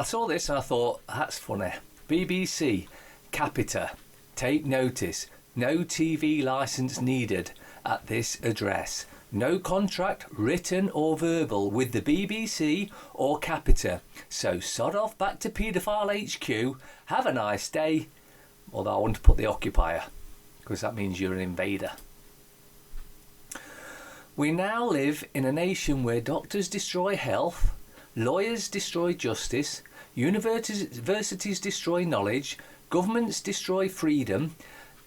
I saw this and I thought, that's funny. BBC, Capita, take notice. No TV licence needed at this address. No contract, written or verbal, with the BBC or Capita. So sod off back to Paedophile HQ. Have a nice day. Although I want to put the occupier, because that means you're an invader. We now live in a nation where doctors destroy health, lawyers destroy justice, universities destroy knowledge, governments destroy freedom,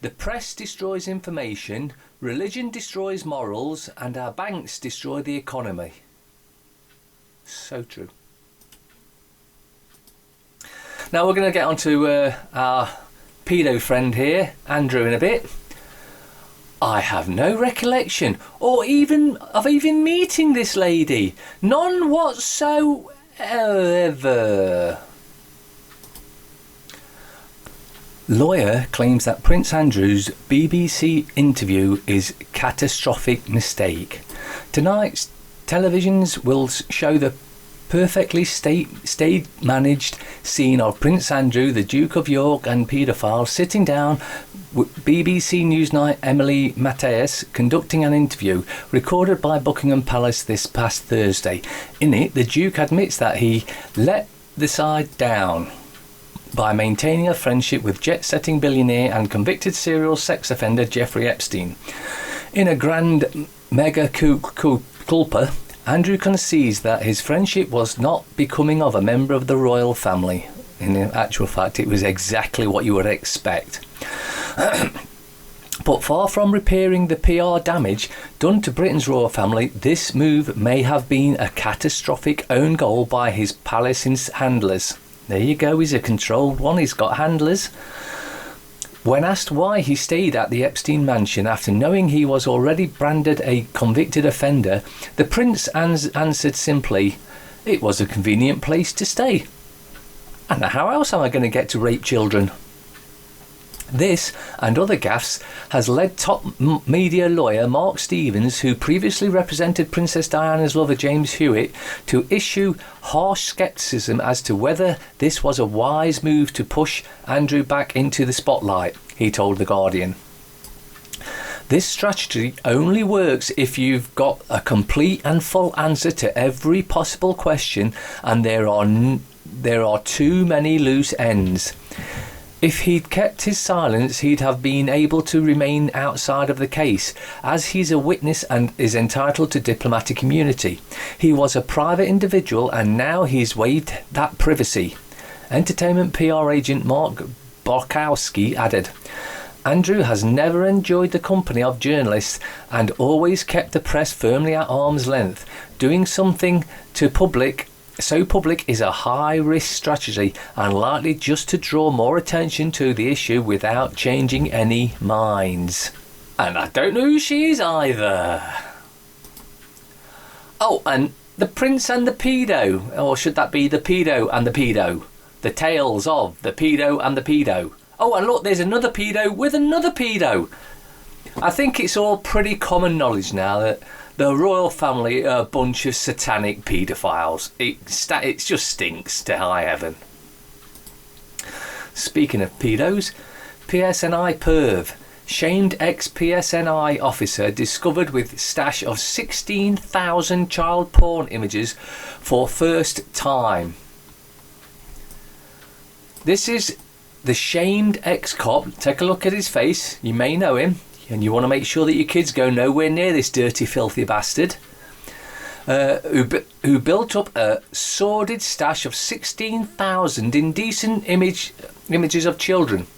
the press destroys information, religion destroys morals, and our banks destroy the economy. So true. Now we're going to get on to our pedo friend here, Andrew, in a bit. I have no recollection of even meeting this lady. None whatsoever. Lawyer claims that Prince Andrew's BBC interview is catastrophic mistake. Tonight's televisions will show the perfectly stage-managed scene of Prince Andrew, the Duke of York and paedophile sitting down with BBC Newsnight Emily Mateus conducting an interview recorded by Buckingham Palace this past Thursday. In it, the Duke admits that he let the side down by maintaining a friendship with jet-setting billionaire and convicted serial sex offender Jeffrey Epstein. In a grand mega culpa, Andrew concedes that his friendship was not becoming of a member of the royal family. In actual fact, it was exactly what you would expect. But far from repairing the PR damage done to Britain's royal family, this move may have been a catastrophic own goal by his palace handlers. There you go, he's a controlled one, he's got handlers. When asked why he stayed at the Epstein mansion after knowing he was already branded a convicted offender, the prince answered simply, "It was a convenient place to stay. And how else am I going to get to rape children?" This and other gaffes has led top media lawyer Mark Stevens, who previously represented Princess Diana's lover James Hewitt, to issue harsh scepticism as to whether this was a wise move to push Andrew back into the spotlight, he told The Guardian. This strategy only works if you've got a complete and full answer to every possible question, and there are too many loose ends. If he'd kept his silence, he'd have been able to remain outside of the case, as he's a witness and is entitled to diplomatic immunity. He was a private individual and now he's waived that privacy. Entertainment PR agent Mark Borkowski added, "Andrew has never enjoyed the company of journalists and always kept the press firmly at arm's length. Doing something so public is a high-risk strategy and likely just to draw more attention to the issue without changing any minds." And I don't know who she is either. Oh, and the prince and the pedo. Or should that be the pedo and the pedo? The tales of the pedo and the pedo. Oh, and look, there's another pedo with another pedo. I think it's all pretty common knowledge now that the royal family are a bunch of satanic paedophiles. It just stinks to high heaven. Speaking of pedos, PSNI PERV Shamed ex-PSNI officer discovered with stash of 16,000 child porn images for first time. This is the shamed ex-cop. Take a look at his face. You may know him. And you want to make sure that your kids go nowhere near this dirty, filthy bastard, who built up a sordid stash of 16,000 indecent images of children.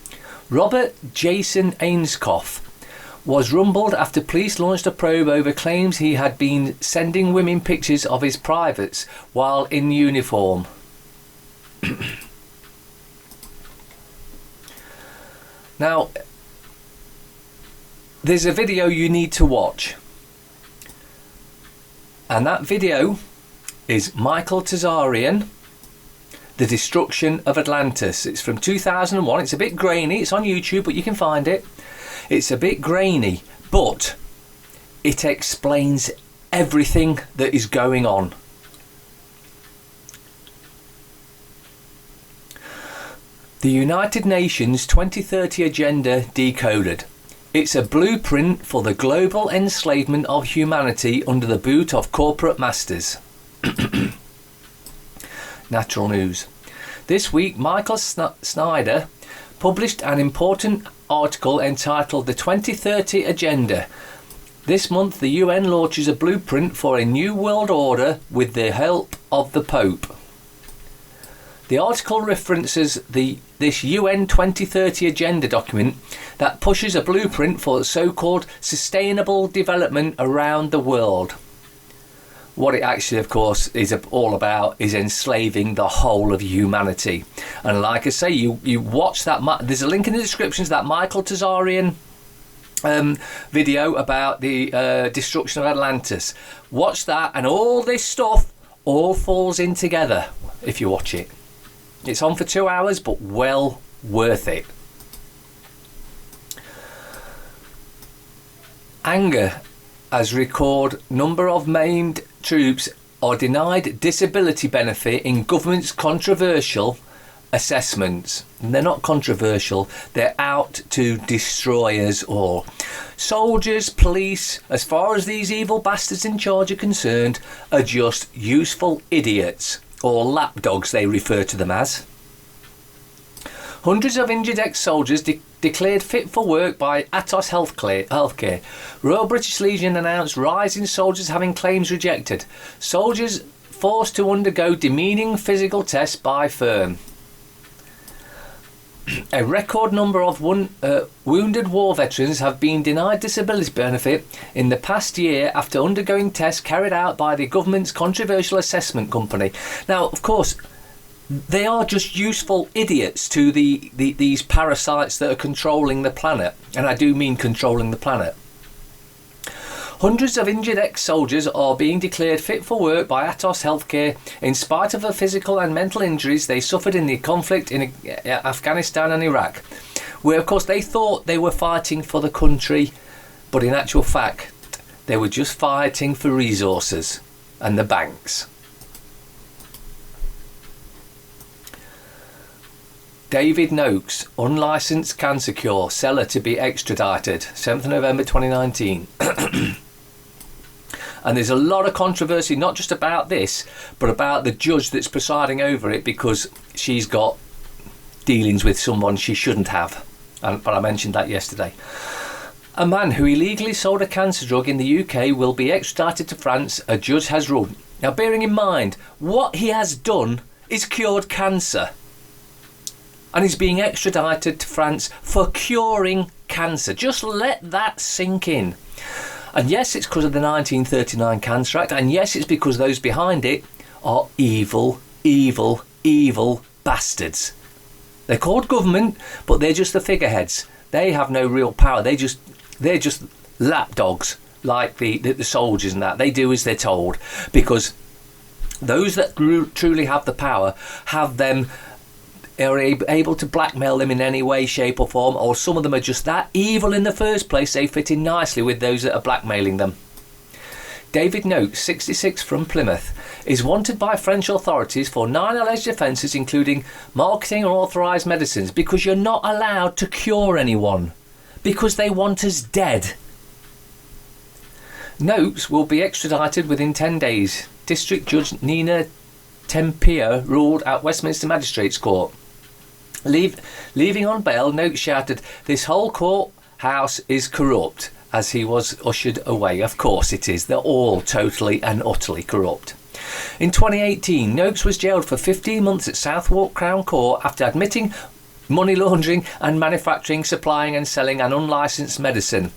Robert Jason Ainscough was rumbled after police launched a probe over claims he had been sending women pictures of his privates while in uniform. Now, there's a video you need to watch, and that video is Michael TSARION, The Destruction of Atlantis. It's from 2001. It's a bit grainy. It's on YouTube, but you can find it. It's a bit grainy, but it explains everything that is going on. The United Nations 2030 Agenda Decoded. It's a blueprint for the global enslavement of humanity under the boot of corporate masters. Natural news. This week, Michael Snyder published an important article entitled The 2030 Agenda. This month, the UN launches a blueprint for a new world order with the help of the Pope. The article references this UN 2030 Agenda document that pushes a blueprint for so-called sustainable development around the world. What it actually, of course, is all about is enslaving the whole of humanity. And like I say, you watch that. There's a link in the description to that Michael TSARION video about the destruction of Atlantis. Watch that, and all this stuff all falls in together if you watch it. It's on for 2 hours, but well worth it. Anger as record number of maimed troops are denied disability benefit in government's controversial assessments. And they're not controversial, they're out to destroy us all. Soldiers, police, as far as these evil bastards in charge are concerned, are just useful idiots, or lapdogs they refer to them as. Hundreds of injured ex-soldiers declared fit for work by Atlantis Healthcare. Royal British Legion announced rising soldiers having claims rejected. Soldiers forced to undergo demeaning physical tests by firm. A record number of wounded war veterans have been denied disability benefit in the past year after undergoing tests carried out by the government's controversial assessment company. Now, of course, they are just useful idiots to these parasites that are controlling the planet. And I do mean controlling the planet. Hundreds of injured ex-soldiers are being declared fit for work by Atlantis Healthcare in spite of the physical and mental injuries they suffered in the conflict in Afghanistan and Iraq, where of course they thought they were fighting for the country, but in actual fact they were just fighting for resources and the banks. David Noakes, unlicensed cancer cure, seller to be extradited, 7th November 2019. And there's a lot of controversy, not just about this, but about the judge that's presiding over it, because she's got dealings with someone she shouldn't have. But I mentioned that yesterday. A man who illegally sold a cancer drug in the UK will be extradited to France, a judge has ruled. Now, bearing in mind, what he has done is cured cancer. And he's being extradited to France for curing cancer. Just let that sink in. And yes, it's because of the 1939 Cancer Act. And yes, it's because those behind it are evil, evil, evil bastards. They're called government, but they're just the figureheads. They have no real power. They're just lapdogs, like the soldiers and that. They do as they're told, because those that truly have the power are able to blackmail them in any way, shape or form, or some of them are just that evil in the first place they fit in nicely with those that are blackmailing them. David Noakes, 66, from Plymouth, is wanted by French authorities for 9 alleged offences, including marketing unauthorised medicines, because you're not allowed to cure anyone, because they want us dead. Noakes will be extradited within 10 days. District Judge Nina Tempio ruled at Westminster Magistrates Court. Leaving on bail, Noakes shouted, "This whole courthouse is corrupt," as he was ushered away. Of course it is. They're all totally and utterly corrupt. In 2018, Noakes was jailed for 15 months at Southwark Crown Court after admitting money laundering and manufacturing, supplying and selling an unlicensed medicine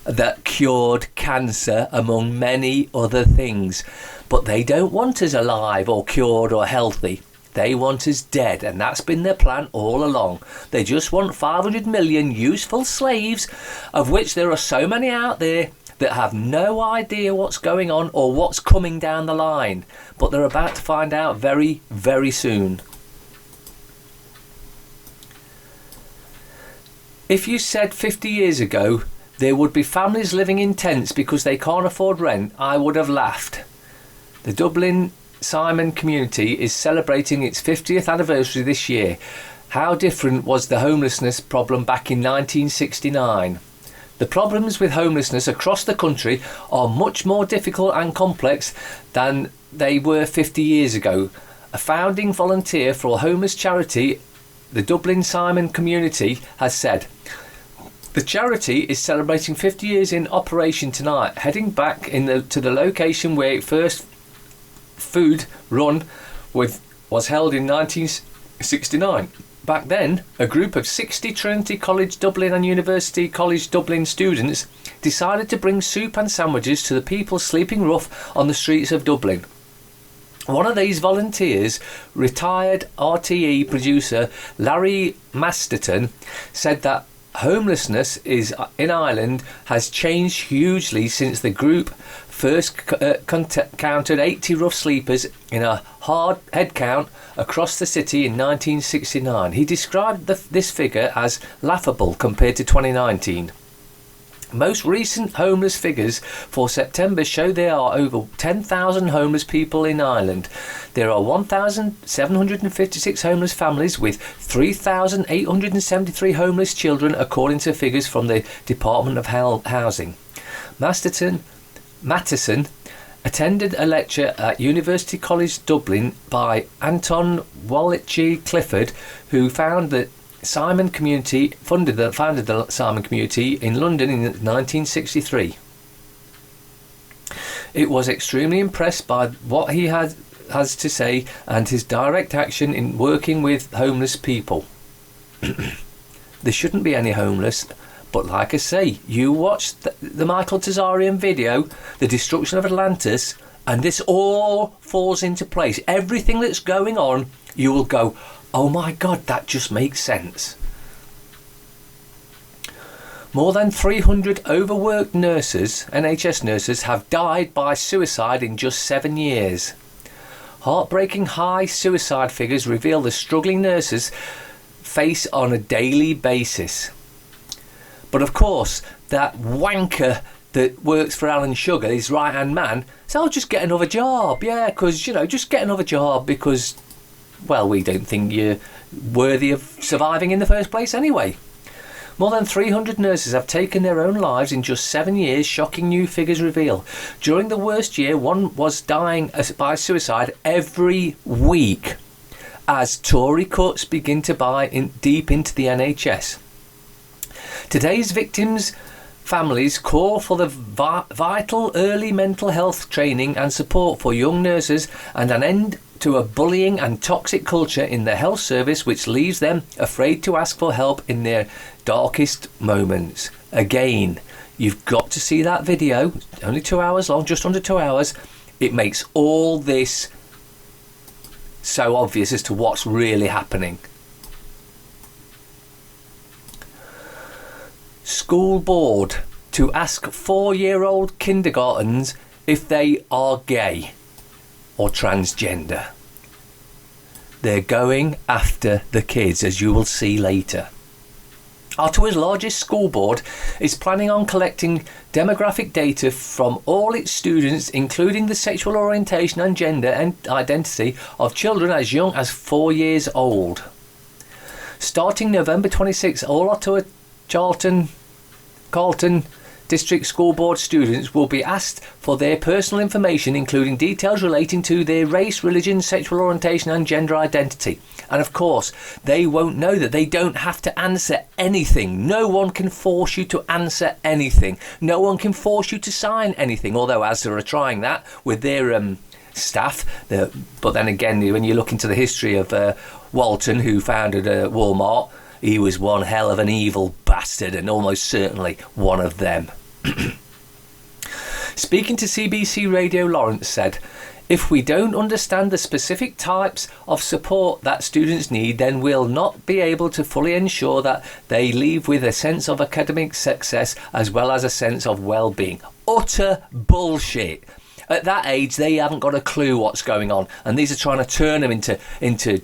that cured cancer, among many other things. But they don't want us alive or cured or healthy. They want us dead, and that's been their plan all along. They just want 500 million useful slaves, of which there are so many out there that have no idea what's going on or what's coming down the line. But they're about to find out very, very soon. If you said 50 years ago there would be families living in tents because they can't afford rent, I would have laughed. The Dublin Simon community is celebrating its 50th anniversary this year. How different was the homelessness problem back in 1969? The problems with homelessness across the country are much more difficult and complex than they were 50 years ago. A founding volunteer for a homeless charity, the Dublin Simon Community, has said, "The charity is celebrating 50 years in operation tonight, heading back to the location where its first food run was held in 1969. Back then, a group of 60 Trinity College Dublin and University College Dublin students decided to bring soup and sandwiches to the people sleeping rough on the streets of Dublin. One of these volunteers, retired RTE producer Larry Masterton, said that homelessness in Ireland has changed hugely since the group first counted 80 rough sleepers in a hard head count across the city in 1969. He described this figure as laughable compared to 2019. Most recent homeless figures for September show there are over 10,000 homeless people in Ireland. There are 1,756 homeless families with 3,873 homeless children, according to figures from the Department of Housing. Mattison attended a lecture at University College Dublin by Anton Wallichi Clifford, who founded the Simon Community in London in 1963. It was extremely impressed by what he has to say and his direct action in working with homeless people. There shouldn't be any homeless, but like I say, you watch the Michael TSARION video, The Destruction of Atlantis, and this all falls into place. Everything that's going on, you will go, oh my God, that just makes sense. More than 300 overworked nurses, NHS nurses, have died by suicide in just 7 years. Heartbreaking high suicide figures reveal the struggling nurses face on a daily basis. But of course, that wanker that works for Alan Sugar, his right-hand man, so I'll just get another job. Yeah, because, just get another job because, well, we don't think you're worthy of surviving in the first place anyway. More than 300 nurses have taken their own lives in just 7 years, shocking new figures reveal. During the worst year, one was dying by suicide every week as Tory cuts begin to buy deep into the NHS. Today's victims' families call for the vital early mental health training and support for young nurses and an end to a bullying and toxic culture in the health service which leaves them afraid to ask for help in their darkest moments. Again, you've got to see that video, only 2 hours long, just under 2 hours. It makes all this so obvious as to what's really happening. School board to ask 4-year-old kindergartners if they are gay or transgender. They're going after the kids, as you will see later. Ottawa's largest school board is planning on collecting demographic data from all its students, including the sexual orientation and gender and identity of children as young as 4 years old. Starting November 26, all Ottawa Carleton District School Board students will be asked for their personal information, including details relating to their race, religion, sexual orientation and gender identity. And of course, they won't know that. They don't have to answer anything. No one can force you to answer anything. No one can force you to sign anything, although ASDA are trying that with their staff. But then again, when you look into the history of Walton, who founded Walmart, he was one hell of an evil bastard and almost certainly one of them. Speaking to CBC Radio, Lawrence said, "If we don't understand the specific types of support that students need, then we'll not be able to fully ensure that they leave with a sense of academic success as well as a sense of well-being." Utter bullshit. At that age, they haven't got a clue what's going on, and these are trying to turn them into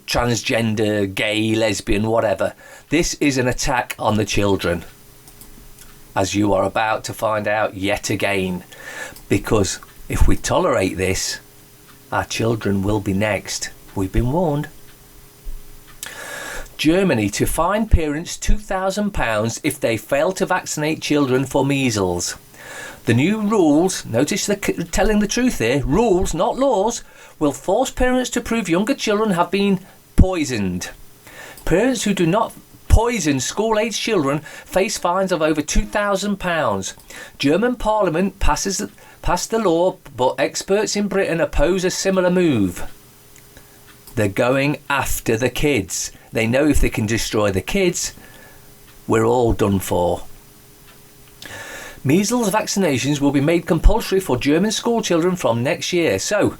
transgender, gay, lesbian, whatever. This is an attack on the children, as you are about to find out yet again, because if we tolerate this, our children will be next. We've been warned. Germany to fine parents £2,000 if they fail to vaccinate children for measles. The new rules, notice they're telling the truth here, rules, not laws, will force parents to prove younger children have been poisoned. Parents who do not poison school-aged children face fines of over £2,000. German Parliament passed the law, but experts in Britain oppose a similar move. They're going after the kids. They know if they can destroy the kids, we're all done for. Measles vaccinations will be made compulsory for German school children from next year. So,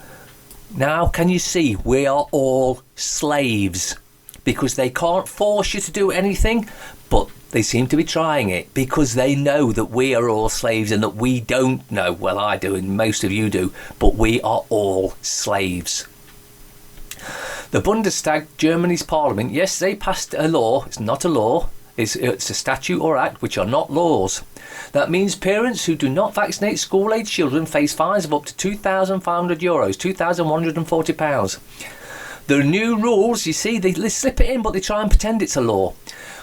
now can you see we are all slaves? Because they can't force you to do anything, but they seem to be trying it because they know that we are all slaves and that we don't know. Well, I do and most of you do, but we are all slaves. The Bundestag, Germany's parliament, yes, they passed a law. It's not a law. It's a statute or act, which are not laws. That means parents who do not vaccinate school-aged children face fines of up to €2,500, £2,140. The new rules, you see, they slip it in, but they try and pretend it's a law,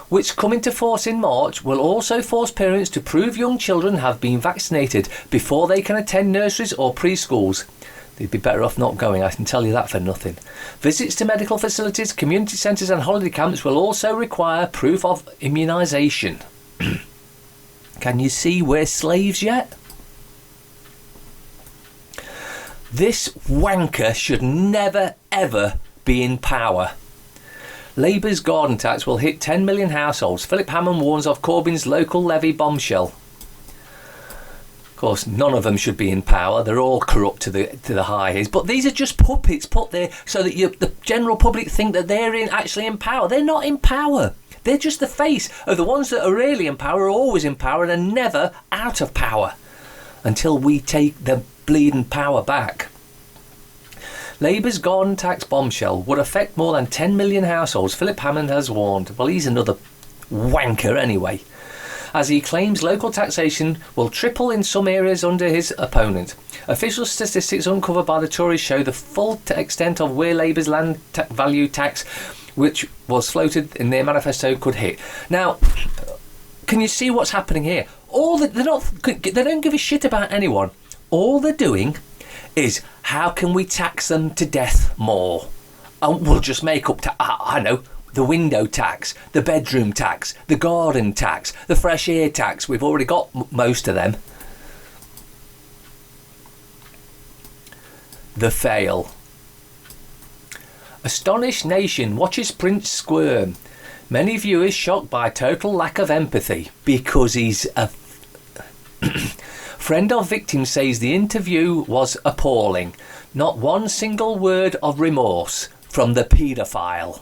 which come into force in March, will also force parents to prove young children have been vaccinated before they can attend nurseries or preschools. They'd be better off not going, I can tell you that for nothing. Visits to medical facilities, community centres and holiday camps will also require proof of immunisation. Can you see we're slaves yet? This wanker should never ever be in power. Labour's garden tax will hit 10 million households. Philip Hammond warns of Corbyn's local levy bombshell. Of course, none of them should be in power. They're all corrupt to the highest. But these are just puppets put there so that the general public think that they're actually in power. They're not in power. They're just the face of the ones that are really in power, are always in power and are never out of power until we take the bleeding power back. Labour's garden tax bombshell would affect more than 10 million households, Philip Hammond has warned. Well, he's another wanker anyway, as he claims local taxation will triple in some areas under his opponent. Official statistics uncovered by the Tories show the full extent of where Labour's land value tax, which was floated in their manifesto, could hit. Now, can you see what's happening here? They don't give a shit about anyone. All they're doing is, how can we tax them to death more? And we'll just make up to, I know, the window tax, the bedroom tax, the garden tax, the fresh air tax. We've already got most of them. The fail. Astonished nation watches Prince squirm. Many viewers shocked by total lack of empathy because he's a friend of victim says the interview was appalling. Not one single word of remorse from the paedophile.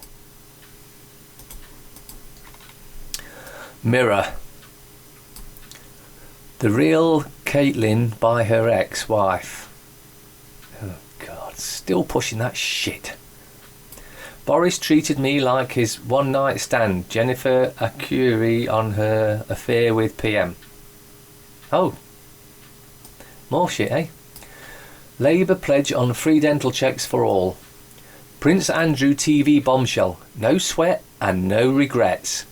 Mirror. The real Caitlyn by her ex-wife. Oh God, still pushing that shit. Boris treated me like his one-night stand. Jennifer Arcuri on her affair with PM. Oh. More shit, eh? Labour pledge on free dental checks for all. Prince Andrew TV bombshell. No sweat and no regrets.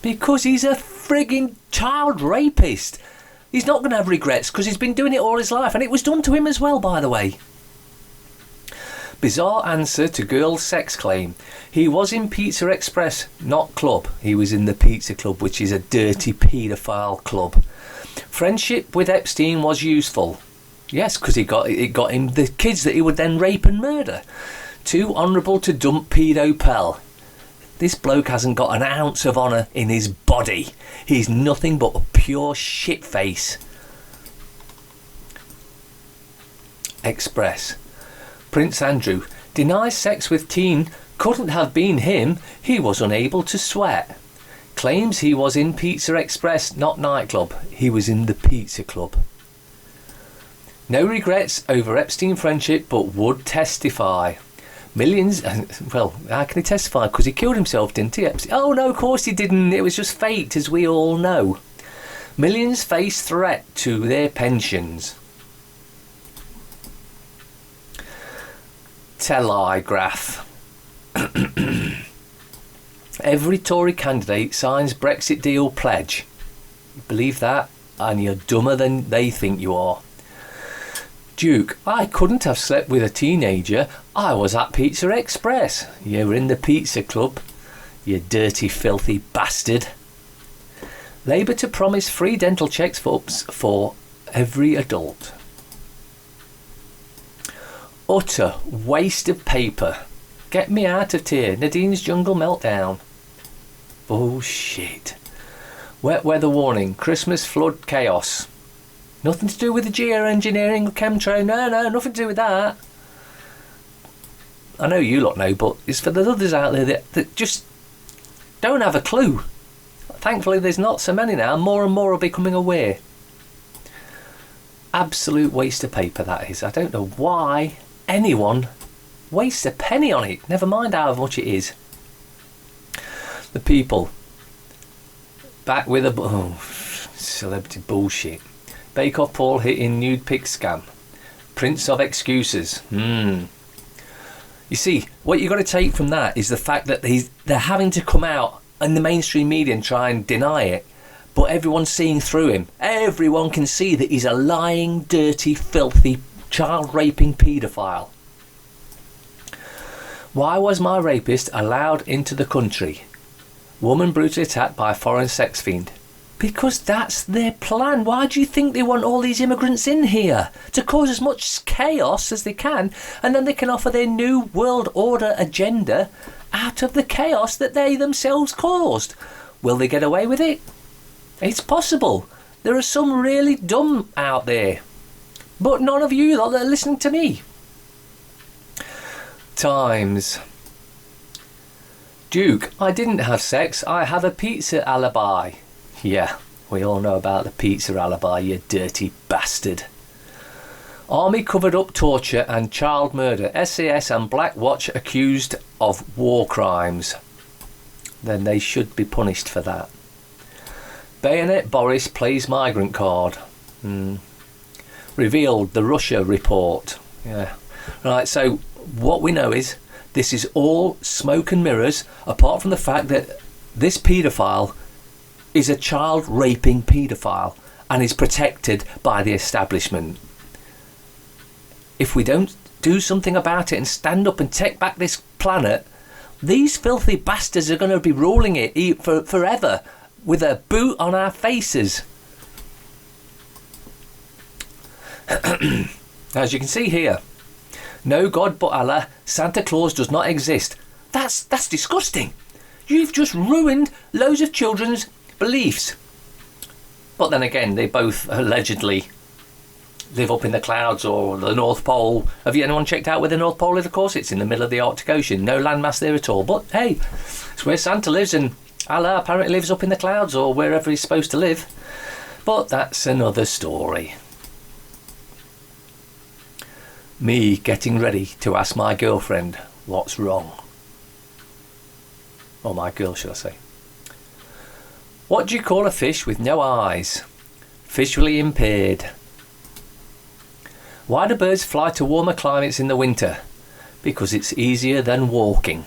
Because he's a frigging child rapist. He's not going to have regrets because he's been doing it all his life. And it was done to him as well, by the way. Bizarre answer to girl's sex claim. He was in Pizza Express, not club. He was in the Pizza Club, which is a dirty paedophile club. Friendship with Epstein was useful. Yes, because it got him the kids that he would then rape and murder. Too honourable to dump pedo pal. This bloke hasn't got an ounce of honour in his body. He's nothing but a pure shitface. Express. Prince Andrew denies sex with teen. Couldn't have been him. He was unable to sweat. Claims he was in Pizza Express, not nightclub. He was in the Pizza Club. No regrets over Epstein friendship, but would testify. Millions, well, how can he testify? Because he killed himself, didn't he? Oh no, of course he didn't. It was just fate, as we all know. Millions face threat to their pensions. Telegraph. every Tory candidate signs Brexit deal pledge. Believe that, and you're dumber than they think you are. Duke, I couldn't have slept with a teenager. I was at Pizza Express. You were in the pizza club, you dirty, filthy bastard. Labour to promise free dental checks for every adult. Utter waste of paper. Get me out of here. Nadine's jungle meltdown. Bullshit. Wet weather warning. Christmas flood chaos. Nothing to do with the geoengineering or chemtrail. No, nothing to do with that. I know you lot know, but it's for the others out there that just don't have a clue. Thankfully there's not so many now. More and more are becoming aware. Absolute waste of paper, that is. I don't know why anyone wastes a penny on it. Never mind how much it is. The People. Back with a... celebrity bullshit. Bake Off Paul hitting nude pic scam. Prince of excuses. You see, what you've got to take from that is the fact that they're having to come out in the mainstream media and try and deny it, but everyone's seeing through him. Everyone can see that he's a lying, dirty, filthy, child-raping paedophile. Why was my rapist allowed into the country? Woman brutally attacked by a foreign sex fiend. Because that's their plan. Why do you think they want all these immigrants in here? To cause as much chaos as they can, and then they can offer their new world order agenda out of the chaos that they themselves caused. Will they get away with it? It's possible. There are some really dumb out there. But none of you that are listening to me. Times. Duke, I didn't have sex. I have a pizza alibi. Yeah, we all know about the pizza alibi, you dirty bastard. Army covered up torture and child murder. SAS and Black Watch accused of war crimes. Then they should be punished for that. Bayonet Boris plays migrant card. Revealed the Russia report. Yeah. Right, so what we know is this is all smoke and mirrors, apart from the fact that this paedophile is a child raping paedophile and is protected by the establishment. If we don't do something about it and stand up and take back this planet, these filthy bastards are going to be ruling it for forever with a boot on our faces. As you can see here, no God but Allah, Santa Claus does not exist. That's disgusting. You've just ruined loads of children's beliefs. But then again, they both allegedly live up in the clouds or the North Pole. Have you anyone checked out where the North Pole is? Of course, it's in the middle of the Arctic Ocean. No landmass there at all. But hey, it's where Santa lives, and Allah apparently lives up in the clouds or wherever he's supposed to live. But that's another story. Me getting ready to ask my girlfriend what's wrong. Or my girl, shall I say. What do you call a fish with no eyes? Visually impaired. Why do birds fly to warmer climates in the winter? Because it's easier than walking.